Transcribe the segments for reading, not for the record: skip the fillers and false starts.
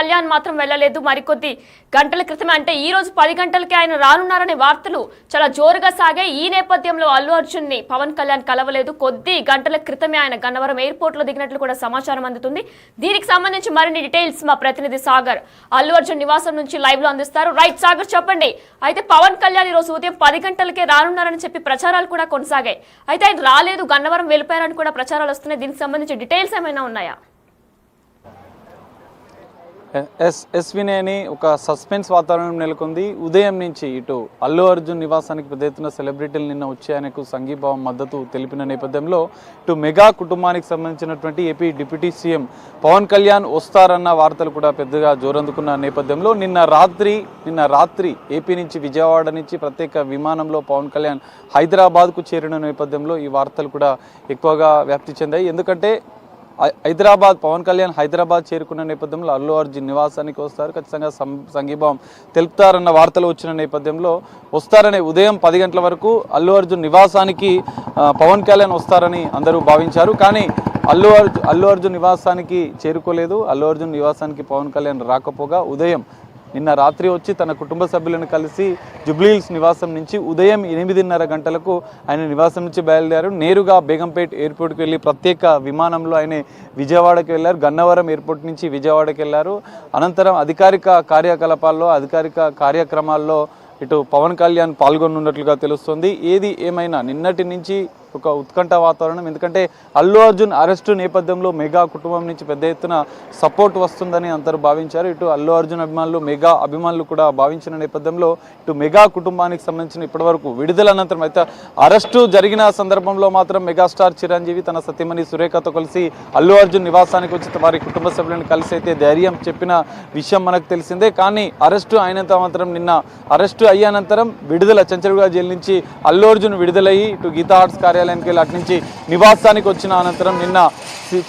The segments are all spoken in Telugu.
కళ్యాణ్ మాత్రం వెళ్ళలేదు. మరికొద్ది గంటల క్రితమే అంటే ఈ రోజు 10 గంటలకే ఆయన రానున్నారనే వార్తలు చాలా జోరుగా సాగాయి. ఈ నేపథ్యంలో అల్లు అర్జున్ ని పవన్ కళ్యాణ్ కలవలేదు. కొద్ది గంటల క్రితమే ఆయన గన్నవరం ఎయిర్పోర్ట్ లో దిగినట్లు కూడా సమాచారం అందుతుంది. దీనికి సంబంధించి మరిన్ని డీటెయిల్స్ మా ప్రతినిధి సాగర్ అల్లు అర్జున్ నివాసం నుంచి లైవ్ లో అందిస్తారు. రైట్ సాగర్, చెప్పండి. అయితే పవన్ కళ్యాణ్ ఈ రోజు ఉదయం 10 గంటలకే రానున్నారని చెప్పి ప్రచారాలు కూడా కొనసాగాయి. అయితే ఆయన రాలేదు, గన్నవరం వెళ్ళిపోయారని కూడా ప్రచారాలు వస్తున్నాయి. దీనికి సంబంధించి డీటెయిల్స్ ఏమైనా ఉన్నాయా? ఎస్వినేని ఒక సస్పెన్స్ వాతావరణం నెలకొంది. ఉదయం నుంచి ఇటు అల్లు అర్జున్ నివాసానికి పెద్ద ఎత్తున సెలబ్రిటీలు నిన్న వచ్చి ఆయనకు సంఘీభావం మద్దతు తెలిపిన నేపథ్యంలో ఇటు మెగా కుటుంబానికి సంబంధించినటువంటి AP deputy CM Pawan Kalyan వస్తారన్న వార్తలు కూడా పెద్దగా జోరందుకున్న నేపథ్యంలో నిన్న రాత్రి ఏపీ నుంచి విజయవాడ నుంచి ప్రత్యేక విమానంలో పవన్ కళ్యాణ్ హైదరాబాద్కు చేరిన నేపథ్యంలో ఈ వార్తలు కూడా ఎక్కువగా వ్యాప్తి చెందాయి. ఎందుకంటే పవన్ కళ్యాణ్ హైదరాబాద్ చేరుకున్న నేపథ్యంలో అల్లు అర్జున్ నివాసానికి వస్తారు, ఖచ్చితంగా సంఘీభావం తెలుపుతారన్న వార్తలు వచ్చిన నేపథ్యంలో వస్తారనే ఉదయం 10 గంటల వరకు అల్లు అర్జున్ నివాసానికి పవన్ కళ్యాణ్ వస్తారని అందరూ భావించారు. కానీ అల్లు అర్జున్ నివాసానికి చేరుకోలేదు. అల్లు అర్జున్ నివాసానికి పవన్ కళ్యాణ్ రాకపోగా ఉదయం నిన్న రాత్రి వచ్చి తన కుటుంబ సభ్యులను కలిసి జూబ్లీహిల్స్ నివాసం నుంచి ఉదయం 8:30 గంటలకు ఆయన నివాసం నుంచి బయలుదేరారు. నేరుగా బేగంపేట్ ఎయిర్పోర్ట్కి వెళ్ళి ప్రత్యేక విమానంలో ఆయన విజయవాడకి వెళ్ళారు. గన్నవరం ఎయిర్పోర్ట్ నుంచి విజయవాడకి వెళ్ళారు. అనంతరం అధికారిక కార్యక్రమాల్లో ఇటు పవన్ కళ్యాణ్ పాల్గొనున్నట్లుగా తెలుస్తుంది. ఏది ఏమైనా నిన్నటి నుంచి ఒక ఉత్కంఠ వాతావరణం. ఎందుకంటే అల్లు అర్జున్ అరెస్టు నేపథ్యంలో మెగా కుటుంబం నుంచి పెద్ద ఎత్తున సపోర్ట్ వస్తుందని అందరూ భావించారు. ఇటు అల్లు అర్జున్ అభిమానులు, మెగా అభిమానులు కూడా భావించిన నేపథ్యంలో ఇటు మెగా కుటుంబానికి సంబంధించిన ఇప్పటివరకు విడుదల అనంతరం అయితే అరెస్టు జరిగిన సందర్భంలో మాత్రం మెగాస్టార్ చిరంజీవి తన సతీమణి సురేఖతో కలిసి అల్లు అర్జున్ నివాసానికి వచ్చి వారి కుటుంబ సభ్యులను కలిసి అయితే ధైర్యం చెప్పిన విషయం మనకు తెలిసిందే. కానీ అరెస్టు అయినంత మాత్రం నిన్న అరెస్టు అయ్యానంతరం విడుదల చెంచల్గూడ జైలు నుంచి అల్లు అర్జున్ విడుదలయ్యి ఇటు గీతా ఆర్ట్స్ కార్యాలయానికి వెళ్ళి అటు నుంచి నివాసానికి వచ్చిన అనంతరం నిన్న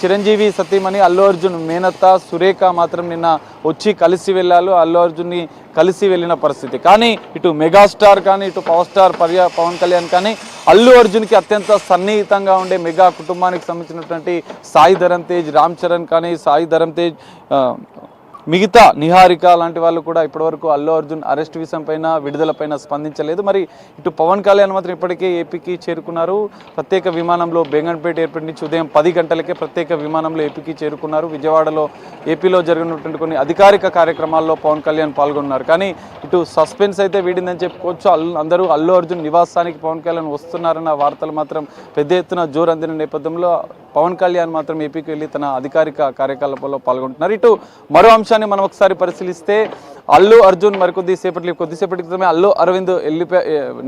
చిరంజీవి సతీమణి అల్లు అర్జున్ మేనత్త సురేఖ మాత్రం నిన్న వచ్చి కలిసి వెళ్ళారు. అల్లు అర్జున్ని కలిసి వెళ్ళిన పరిస్థితి. కానీ ఇటు మెగాస్టార్ కానీ ఇటు పవర్ స్టార్ పవన్ కళ్యాణ్ కానీ అల్లు అర్జున్కి అత్యంత సన్నిహితంగా ఉండే మెగా కుటుంబానికి సంబంధించినటువంటి సాయి ధరమ్ తేజ్, రామ్ చరణ్ కానీ సాయి ధరమ్ తేజ్, మిగతా నిహారిక లాంటి వాళ్ళు కూడా ఇప్పటివరకు అల్లు అర్జున్ అరెస్ట్ విషయం పైన విడుదల పైన స్పందించలేదు. మరి ఇటు పవన్ కళ్యాణ్ మాత్రం ఇప్పటికే ఏపీకి చేరుకున్నారు. ప్రత్యేక విమానంలో బేగంపేట ఎయిర్పోర్ట్ నుంచి ఉదయం 10 గంటలకే ప్రత్యేక విమానంలో ఏపీకి చేరుకున్నారు. విజయవాడలో ఏపీలో జరిగినటువంటి కొన్ని అధికారిక కార్యక్రమాల్లో పవన్ కళ్యాణ్ పాల్గొన్నారు. కానీ ఇటు సస్పెన్స్ అయితే వీడిందని చెప్పుకోవచ్చు. అందరూ అల్లు అర్జున్ నివాసానికి పవన్ కళ్యాణ్ వస్తున్నారన్న వార్తలు మాత్రం పెద్ద ఎత్తున జోరందిన నేపథ్యంలో పవన్ కళ్యాణ్ మాత్రం ఏపీకి వెళ్ళి తన అధికారిక కార్యకలాపాల్లో పాల్గొంటున్నారు. ఇటు మరో అంశాన్ని మనం ఒకసారి పరిశీలిస్తే అల్లు అర్జున్ కొద్దిసేపటి క్రితమే అల్లు అరవింద్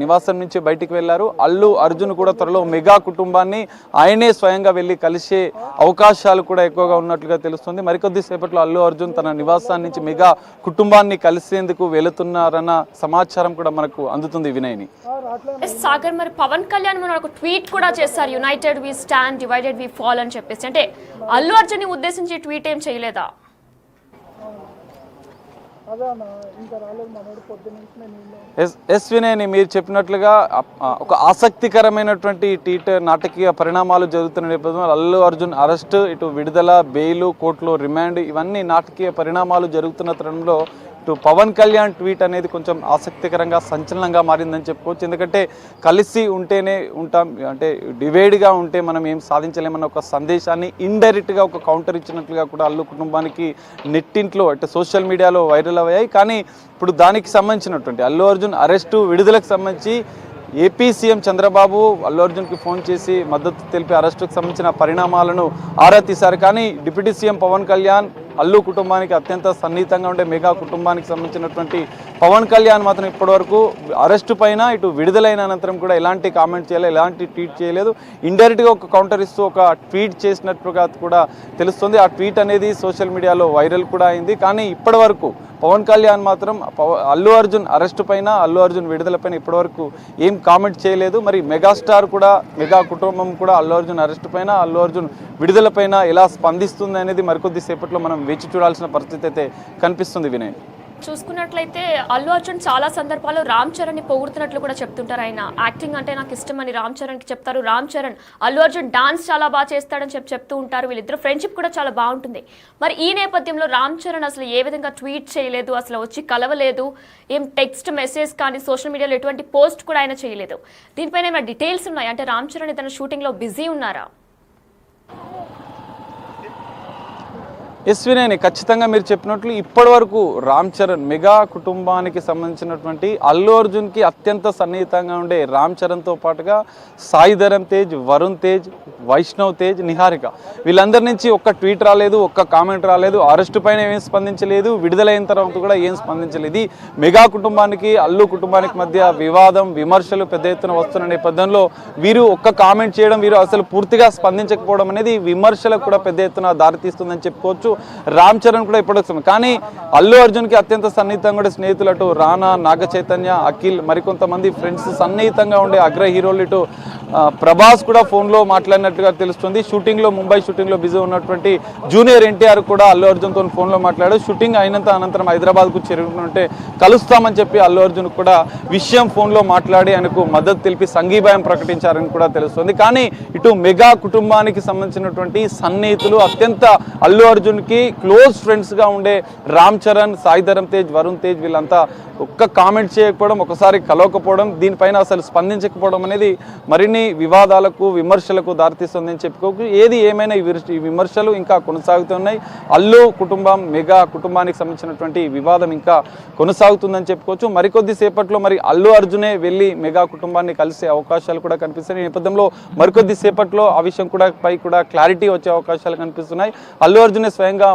నివాసం నుంచి బయటికి వెళ్లారు. అల్లు అర్జున్ కూడా త్వరలో మెగా కుటుంబాన్ని ఆయనే స్వయంగా వెళ్ళి కలిసే అవకాశాలు కూడా ఎక్కువగా ఉన్నట్లుగా తెలుస్తుంది. మరికొద్దిసేపట్లో అల్లు అర్జున్ తన నివాసాన్ని నుంచి మెగా కుటుంబాన్ని కలిసేందుకు వెళుతున్నారన్న సమాచారం కూడా మనకు అందుతుంది. వినయ్ని సాగర్, మరి పవన్ కళ్యాణ్ మన ఒక ట్వీట్ కూడా చేశారు, united we stand, divided we fall అని చెప్పేసి. అంటే అల్లు అర్జున్ ని ఉద్దేశించి ట్వీట్ ఏం చేయలేదా? ఎస్వినేని మీరు చెప్పినట్లుగా ఒక ఆసక్తికరమైనటువంటి నాటకీయ పరిణామాలు జరుగుతున్న నేపథ్యంలో అల్లు అర్జున్ అరెస్ట్, ఇటు విడుదల, బెయిలు, కోర్టులో రిమాండ్, ఇవన్నీ నాటకీయ పరిణామాలు జరుగుతున్న తరుణంలో ఇటు పవన్ కళ్యాణ్ ట్వీట్ అనేది కొంచెం ఆసక్తికరంగా సంచలనంగా మారిందని చెప్పుకోవచ్చు. ఎందుకంటే కలిసి ఉంటేనే ఉంటాం, అంటే డివైడ్గా ఉంటే మనం ఏం సాధించలేమన్న ఒక సందేశాన్ని ఇండైరెక్ట్గా ఒక కౌంటర్ ఇచ్చినట్లుగా కూడా అల్లు కుటుంబానికి నెట్టింట్లో అంటే సోషల్ మీడియాలో వైరల్ అయ్యాయి. కానీ ఇప్పుడు దానికి సంబంధించినటువంటి అల్లు అర్జున్ అరెస్టు, విడుదలకు సంబంధించి ఏపీ సీఎం చంద్రబాబు అల్లు అర్జున్కి ఫోన్ చేసి మద్దతు తెలిపి అరెస్టుకు సంబంధించిన పరిణామాలను ఆరా తీశారు. కానీ డిప్యూటీ సీఎం పవన్ కళ్యాణ్ అల్లు కుటుంబానికి అత్యంత సన్నిహితంగా ఉండే మెగా కుటుంబానికి సంబంధించినటువంటి పవన్ కళ్యాణ్ మాత్రం ఇప్పటివరకు అరెస్టు పైన ఇటు విడుదలైన అనంతరం కూడా ఎలాంటి కామెంట్ చేయలేదు, ఎలాంటి ట్వీట్ చేయలేదు. ఇండైరెక్ట్గా ఒక కౌంటర్ ఇస్తూ ఒక ట్వీట్ చేసినట్టుగా కూడా తెలుస్తుంది. ఆ ట్వీట్ అనేది సోషల్ మీడియాలో వైరల్ కూడా అయింది. కానీ ఇప్పటివరకు పవన్ కళ్యాణ్ మాత్రం అల్లు అర్జున్ అరెస్టు పైన, అల్లు అర్జున్ విడుదల పైన ఇప్పటివరకు ఏం కామెంట్ చేయలేదు. మరి మెగాస్టార్ కూడా, మెగా కుటుంబం కూడా అల్లు అర్జున్ అరెస్టు పైన, అల్లు అర్జున్ విడుదల పైన ఎలా స్పందిస్తుంది అనేది మరికొద్ది సేపట్లో మనం వేచి చూడాల్సిన పరిస్థితి అయితే కనిపిస్తుంది. వినయ్. చూసుకున్నట్లయితే అల్లు అర్జున్ చాలా సందర్భాల్లో రామ్ చరణ్ ని పొగుడుతున్నట్లు కూడా చెప్తుంటారు. ఆయన యాక్టింగ్ అంటే నాకు ఇష్టం అని రామ్ చరణ్ కి చెప్తారు. రామ్ చరణ్ అల్లు అర్జున్ డాన్స్ చాలా బాగా చేస్తాడని చెప్తూ ఉంటారు. వీళ్ళిద్దరు ఫ్రెండ్షిప్ కూడా చాలా బాగుంటుంది. మరి ఈ నేపథ్యంలో రామ్ చరణ్ అసలు ఏ విధంగా ట్వీట్ చేయలేదు, అసలు వచ్చి కలవలేదు, ఏం టెక్స్ట్ మెసేజ్ కానీ సోషల్ మీడియాలో ఎటువంటి పోస్ట్ కూడా ఆయన చేయలేదు. దీనిపైన ఏమైనా డీటెయిల్స్ ఉన్నాయి అంటే రామ్ చరణ్ తన షూటింగ్ లో బిజీ ఉన్నారా? ఎస్వినేని ఖచ్చితంగా మీరు చెప్పినట్లు ఇప్పటి వరకు రామ్ చరణ్ మెగా కుటుంబానికి సంబంధించినటువంటి అల్లు అర్జున్కి అత్యంత సన్నిహితంగా ఉండే రామ్ చరణ్తో పాటుగా సాయి ధరమ్ తేజ్, వరుణ్ తేజ్, వైష్ణవ్ తేజ్, నిహారిక వీళ్ళందరి నుంచి ఒక్క ట్వీట్ రాలేదు, ఒక్క కామెంట్ రాలేదు, అరెస్టు పైన ఏం స్పందించలేదు, విడుదలైన తర్వాత కూడా ఏం స్పందించలేదు. ఇది మెగా కుటుంబానికి అల్లు కుటుంబానికి మధ్య వివాదం, విమర్శలు పెద్ద ఎత్తున వస్తున్న నేపథ్యంలో వీరు ఒక్క కామెంట్ చేయడం, వీరు అసలు పూర్తిగా స్పందించకపోవడం అనేది విమర్శలకు కూడా పెద్ద ఎత్తున దారితీస్తుందని చెప్పుకోవచ్చు. రామ్ చరణ్ కూడా ఇప్పటికి కానీ అల్లు అర్జున్కి అత్యంత సన్నిహితంగా ఉండే స్నేహితులు అటు రానా, నాగ చైతన్య, అఖిల్, మరికొంతమంది ఫ్రెండ్స్ సన్నిహితంగా ఉండే అగ్ర హీరోలు ఇటు ప్రభాస్ కూడా ఫోన్లో మాట్లాడినట్టుగా తెలుస్తుంది. షూటింగ్లో ముంబై షూటింగ్లో బిజీ ఉన్నటువంటి జూనియర్ ఎన్టీఆర్ కూడా అల్లు అర్జున్తో ఫోన్లో మాట్లాడాడు. షూటింగ్ అనంతరం హైదరాబాద్కు చేరుకుంటే కలుస్తామని చెప్పి అల్లు అర్జున్ కూడా విషయం ఫోన్లో మాట్లాడి ఆయనకు మద్దతు తెలిపి సంఘీభాయం ప్రకటించారని కూడా తెలుస్తుంది. కానీ ఇటు మెగా కుటుంబానికి సంబంధించినటువంటి సన్నిహితులు అత్యంత అల్లు అర్జున్కి క్లోజ్ ఫ్రెండ్స్గా ఉండే రామ్ చరణ్, సాయి ధరమ్ తేజ్, వరుణ్ తేజ్ వీళ్ళంతా ఒక్క కామెంట్ చేయకపోవడం, ఒకసారి కలవకపోవడం, దీనిపైన అసలు స్పందించకపోవడం అనేది మరిన్ని వివాదాలకు, విమర్శలకు దారితీస్తుందని చెప్పుకోవచ్చు. ఏది ఏమైనా ఈ విమర్శలు ఇంకా కొనసాగుతున్నాయి. అల్లు కుటుంబం, మెగా కుటుంబానికి సంబంధించినటువంటి వివాదం ఇంకా కొనసాగుతుందని చెప్పుకోవచ్చు. మరికొద్ది సేపట్లో మరి అల్లు అర్జునే వెళ్ళి మెగా కుటుంబాన్ని కలిసే అవకాశాలు కూడా కనిపిస్తున్నాయి. ఈ నేపథ్యంలో మరికొద్ది సేపట్లో ఆ విషయం పై కూడా క్లారిటీ వచ్చే అవకాశాలు కనిపిస్తున్నాయి. అల్లు అర్జునే స్వయంగా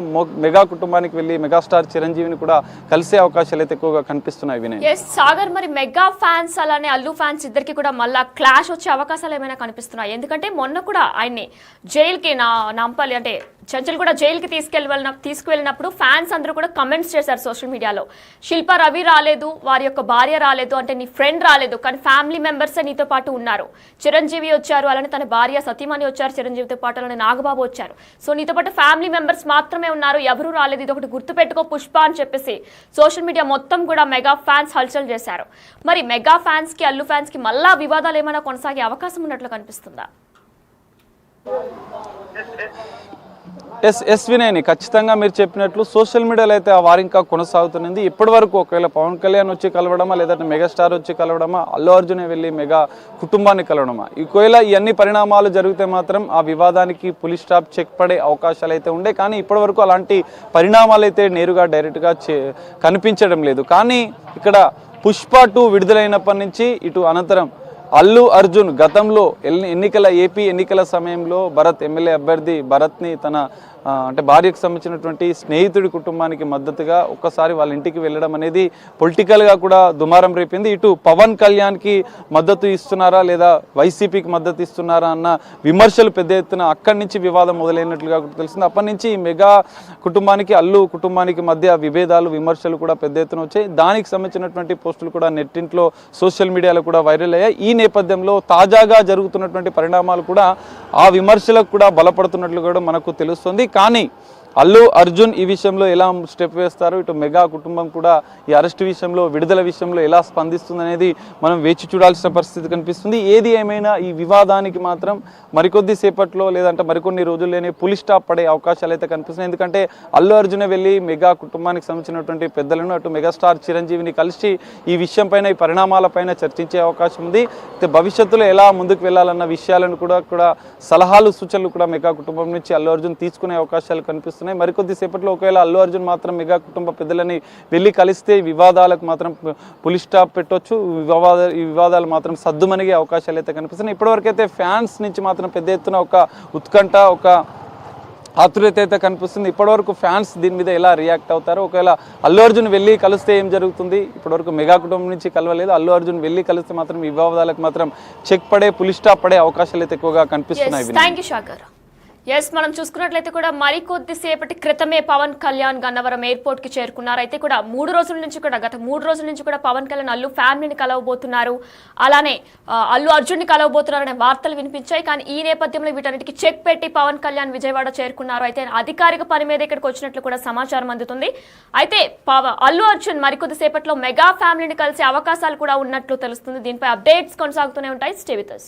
మెగా కుటుంబానికి వెళ్ళి మెగాస్టార్ చిరంజీవిని కూడా కలిసే అవకాశాలు అయితే ఎక్కువగా కనిపిస్తున్నాయి. సాగర్, మరి మెగా ఫ్యాన్స్ అలానే అల్లు ఫ్యాన్స్ ఇద్దరికి కూడా మళ్ళా క్లాష్ వచ్చే అవకాశాలు ఏమైనా కనిపిస్తున్నాయి? ఎందుకంటే మొన్న కూడా ఆయన్ని జైలుకి నంపాలి అంటే చంచల్ కూడా జైలుకి తీసుకువెళ్ళినప్పుడు ఫ్యాన్స్ అందరూ కూడా కమెంట్స్ చేశారు సోషల్ మీడియాలో. శిల్ప రవి రాలేదు, వారి యొక్క భార్య రాలేదు, అంటే నీ ఫ్రెండ్ రాలేదు, కానీ ఫ్యామిలీ మెంబర్సే నీతో పాటు ఉన్నారు. చిరంజీవి వచ్చారు, అలానే తన భార్య సతీమణి వచ్చారు చిరంజీవితో పాటు, అలానే నాగబాబు వచ్చారు. సో నీతో పాటు ఫ్యామిలీ మెంబర్స్ మాత్రమే ఉన్నారు, ఎవరు రాలేదు, ఇది ఒకటి గుర్తుపెట్టుకో పుష్ప అని చెప్పేసి సోషల్ మీడియా మొత్తం కూడా మెగా ఫ్యాన్స్ హల్చల్ చేశారు. మరి మెగా ఫ్యాన్స్ కి అల్లు ఫ్యాన్స్ కి మళ్ళా వివాదాలు ఏమైనా కొనసాగే అవకాశం ఉన్నట్లు కనిపిస్తుందా? ఎస్వినేని ఖచ్చితంగా మీరు చెప్పినట్లు సోషల్ మీడియాలో అయితే ఆ వారు ఇంకా కొనసాగుతున్నది. ఇప్పటి వరకు ఒకవేళ పవన్ కళ్యాణ్ వచ్చి కలవడమా, లేదంటే మెగాస్టార్ వచ్చి కలవడమా, అల్లు అర్జునే వెళ్ళి మెగా కుటుంబాన్ని కలవడమా, ఒకవేళ ఈ అన్ని పరిణామాలు జరిగితే మాత్రం ఆ వివాదానికి పులి స్టాప్ చెక్ పడే అవకాశాలు అయితే ఉండే. కానీ ఇప్పటి వరకు అలాంటి పరిణామాలు అయితే నేరుగా డైరెక్ట్గా కనిపించడం లేదు. కానీ ఇక్కడ పుష్ప 2 విడుదలైనప్పటి నుంచి ఇటు అనంతరం అల్లు అర్జున్ గతంలో ఏపీ ఎన్నికల సమయంలో భరత్ ఎమ్మెల్యే అభ్యర్థి భరత్ని తన అంటే భార్యకు సంబంధించినటువంటి స్నేహితుడి కుటుంబానికి మద్దతుగా ఒక్కసారి వాళ్ళ ఇంటికి వెళ్ళడం అనేది పొలిటికల్గా కూడా దుమారం రేపింది. ఇటు పవన్ కళ్యాణ్కి మద్దతు ఇస్తున్నారా లేదా వైసీపీకి మద్దతు ఇస్తున్నారా అన్న విమర్శలు పెద్ద ఎత్తున అక్కడి నుంచి వివాదం మొదలైనట్లుగా తెలిసింది. అప్పటి నుంచి మెగా కుటుంబానికి అల్లు కుటుంబానికి మధ్య విభేదాలు, విమర్శలు కూడా పెద్ద ఎత్తున వచ్చాయి. దానికి సంబంధించినటువంటి పోస్టులు కూడా నెట్టింట్లో సోషల్ మీడియాలో కూడా వైరల్ అయ్యాయి. ఈ నేపథ్యంలో తాజాగా జరుగుతున్నటువంటి పరిణామాలు కూడా ఆ విమర్శలకు కూడా బలపడుతున్నట్లు కూడా మనకు తెలుస్తుంది. కానీ అల్లు అర్జున్ ఈ విషయంలో ఎలా స్టెప్ వేస్తారు, ఇటు మెగా కుటుంబం కూడా ఈ అరెస్ట్ విషయంలో, విడుదల విషయంలో ఎలా స్పందిస్తుంది అనేది మనం వేచి చూడాల్సిన పరిస్థితి కనిపిస్తుంది. ఏది ఏమైనా ఈ వివాదానికి మాత్రం మరికొద్ది సేపట్లో లేదంటే మరికొన్ని రోజుల్లోనే పులి స్టాప్ పడే అవకాశాలు అయితే కనిపిస్తున్నాయి. ఎందుకంటే అల్లు అర్జునే వెళ్ళి మెగా కుటుంబానికి సంబంధించినటువంటి పెద్దలను అటు మెగాస్టార్ చిరంజీవిని కలిసి ఈ విషయం పైన, ఈ పరిణామాలపైన చర్చించే అవకాశం ఉంది. అయితే భవిష్యత్తులో ఎలా ముందుకు వెళ్ళాలన్న విషయాలను కూడా సలహాలు, సూచనలు కూడా మెగా కుటుంబం నుంచి అల్లు అర్జున్ తీసుకునే అవకాశాలు కనిపిస్తున్నాయి. మరికొద్ది సేపట్లో ఒకవేళ అల్లు అర్జున్ మాత్రం మెగా కుటుంబ పెద్దలని వెళ్ళి కలిస్తే వివాదాలకు మాత్రం పులి స్టాప్ పెట్టవచ్చు. ఈ వివాదాలు మాత్రం సద్దుమణిగే అవకాశాలు అయితే కనిపిస్తున్నాయి. ఇప్పటివరకు అయితే ఫ్యాన్స్ నుంచి మాత్రం పెద్ద ఎత్తున ఒక ఉత్కంఠ, ఒక ఆతురత అయితే కనిపిస్తుంది. ఇప్పటివరకు ఫ్యాన్స్ దీని మీద ఎలా రియాక్ట్ అవుతారు, ఒకవేళ అల్లు అర్జున్ వెళ్ళి కలిస్తే ఏం జరుగుతుంది, ఇప్పటివరకు మెగా కుటుంబం నుంచి కలవలేదు, అల్లు అర్జున్ వెళ్ళి కలిస్తే మాత్రం ఈ వివాదాలకు మాత్రం చెక్ పడే, పులి స్టాప్ పడే అవకాశాలు అయితే ఎక్కువగా కనిపిస్తున్నాయి. ఎస్, మనం చూసుకున్నట్లయితే కూడా మరికొద్ది సేపటి క్రితమే పవన్ కళ్యాణ్ గన్నవరం ఎయిర్పోర్ట్ కి చేరుకున్నారు. అయితే కూడా గత 3 రోజుల నుంచి కూడా పవన్ కళ్యాణ్ అల్లు ఫ్యామిలీని కలవబోతున్నారు, అలానే అల్లు అర్జున్ ని కలవబోతున్నారు అనే వార్తలు వినిపించాయి. కానీ ఈ నేపథ్యంలో వీటన్నిటికి చెక్ పెట్టి పవన్ కళ్యాణ్ విజయవాడ చేరుకున్నారు. అయితే అధికారిక పని మీద ఇక్కడికి వచ్చినట్లు కూడా సమాచారం అందుతుంది. అయితే అల్లు అర్జున్ మరికొద్ది సేపట్లో మెగా ఫ్యామిలీని కలిసే అవకాశాలు కూడా ఉన్నట్లు తెలుస్తుంది. దీనిపై అప్డేట్స్ కొనసాగుతూనే ఉంటాయి. Stay with us.